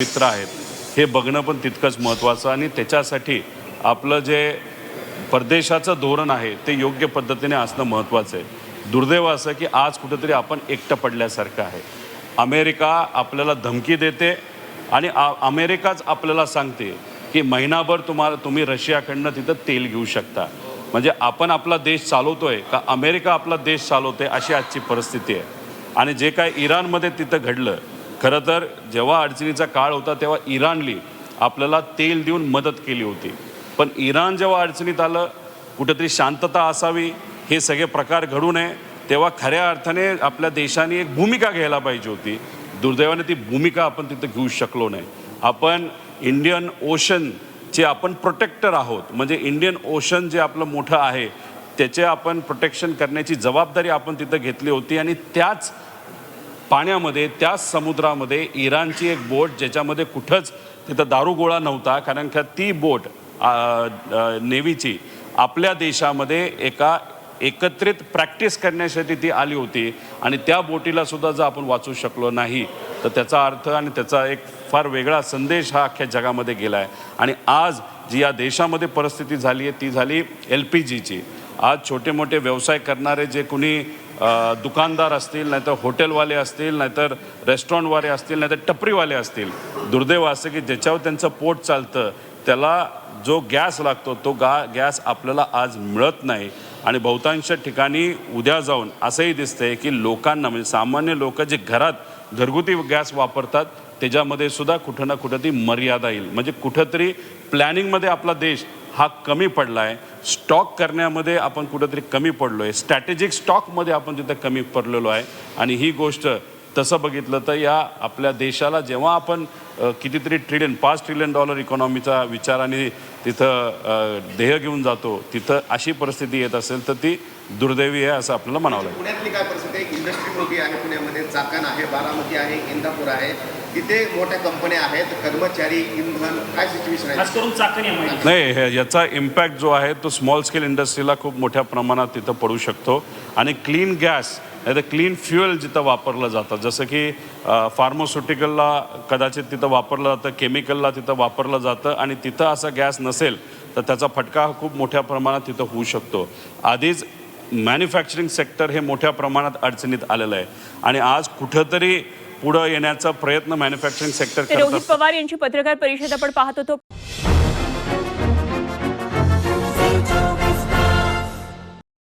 मित्र आहेत हे बघणं पण तितकंच महत्त्वाचं आणि त्याच्यासाठी आपलं जे परदेशाचं धोरण आहे ते योग्य पद्धतीने असणं महत्त्वाचं आहे। दुर्दैव असं की आज कुठेतरी आपण एकटं पडल्यासारखं आहे। अमेरिका आपल्याला धमकी देते आणि अमेरिकाच आपल्याला सांगते की महिनाभर तुम्ही रशियाकडनं तिथं तेल घेऊ शकता। म्हणजे आपण आपला देश चालवतोय का अमेरिका आपला देश चालवते अशी आजची परिस्थिती आहे। आणि जे काय इराणमध्ये तिथं घडलं, खरं तर जेव्हा अडचणीचा काळ होता तेव्हा इराणली आपल्याला तेल देऊन मदत केली होती, पण इराण जेव्हा अडचणीत आलं, कुठेतरी शांतता असावी, हे सगळे प्रकार घडू नये, तेव्हा खऱ्या अर्थाने आपल्या देशाने एक भूमिका घ्यायला पाहिजे होती। दुर्दैवाने ती भूमिका आपण तिथं घेऊ शकलो नाही। आपण इंडियन ओशनचे आपण प्रोटेक्टर आहोत, म्हणजे इंडियन ओशन जे आपलं मोठं आहे त्याचे आपण प्रोटेक्शन करण्याची जबाबदारी आपण तिथं घेतली होती। आणि त्याच पाण्यामध्ये, त्याच समुद्रामध्ये इराणची एक बोट ज्याच्यामध्ये कुठंच तिथं दारूगोळा नव्हता, कारण का ती बोट नेव्हीची आपल्या देशामध्ये एका एकत्रित प्रॅक्टिस करण्यासाठी ती आली होती आणि त्या बोटीला सुद्धा जर आपण वाचू शकलो नाही तर त्याचा अर्थ आणि त्याचा एक फार वेगळा संदेश हा अख्ख्या जगामध्ये गेला आहे। आणि आज जी या देशामध्ये परिस्थिती झाली आहे ती झाली LPGची। आज छोटे मोठे व्यवसाय करणारे जे कोणी दुकानदार असतील, नाहीतर हॉटेलवाले असतील, नाहीतर रेस्टॉरंटवाले असतील, नाहीतर टपरीवाले असतील, दुर्दैव असं की ज्याच्यावर त्यांचं पोट चालतं त्याला जो गॅस लागतो तो गॅस आपल्याला आज मिळत नाही। आणि बहुतांश ठिकाणी उद्या जाऊन असंही दिसतंय की लोकांना, म्हणजे सामान्य लोक जे घरात घरगुती गॅस वापरतात त्याच्यामध्ये सुद्धा कुठं ना कुठं ती मर्यादा येईल। म्हणजे कुठंतरी प्लॅनिंगमध्ये आपला देश हा कमी पडला आहे, स्टॉक करण्यामध्ये आपण कुठंतरी कमी पडलो आहे, स्ट्रॅटेजिक स्टॉकमध्ये आपण तिथं कमी पडलेलो आहे। आणि ही गोष्ट तसं बघितलं तर या आपल्या देशाला जेव्हा आपण कितीतरी ट्रिलियन, $5 ट्रिलियन इकॉनॉमीचा विचाराने तिथं ध्येय घेऊन जातो, तिथं अशी परिस्थिती येत असेल तर ती दुर्दैवी आहे असं आपल्याला म्हणावं लागेल। पुण्यातली काय परिस्थिती आहे? इंडस्ट्री मोठी आहे, पुण्यामध्ये चाकण आहे, बारामती आहे, इंदापूर आहे, तिथे मोठ्या कंपन्या आहेत, कर्मचारी, इंधन, काय सिच्युएशन आहे? खास करून चाकण नाही, याचा इम्पॅक्ट जो आहे तो स्मॉल स्केल इंडस्ट्रीला खूप मोठ्या प्रमाणात तिथं पडू शकतो। आणि क्लीन गॅस नाही तर क्लीन फ्युएल जिथं वापरलं जातं, जसं की फार्मास्युटिकलला कदाचित तिथं वापरलं जातं, केमिकलला तिथं वापरलं जातं, आणि तिथं असा गॅस नसेल तर त्याचा फटका खूप मोठ्या प्रमाणात तिथं होऊ शकतो। आधीच मॅन्युफॅक्चरिंग सेक्टर हे मोठ्या प्रमाणात अडचणीत आलेलं आहे आणि आज कुठंतरी पुढं येण्याचा प्रयत्न मॅन्युफॅक्चरिंग सेक्टर करतात। रोहित पवार यांची पत्रकार परिषद आपण पाहत होतो।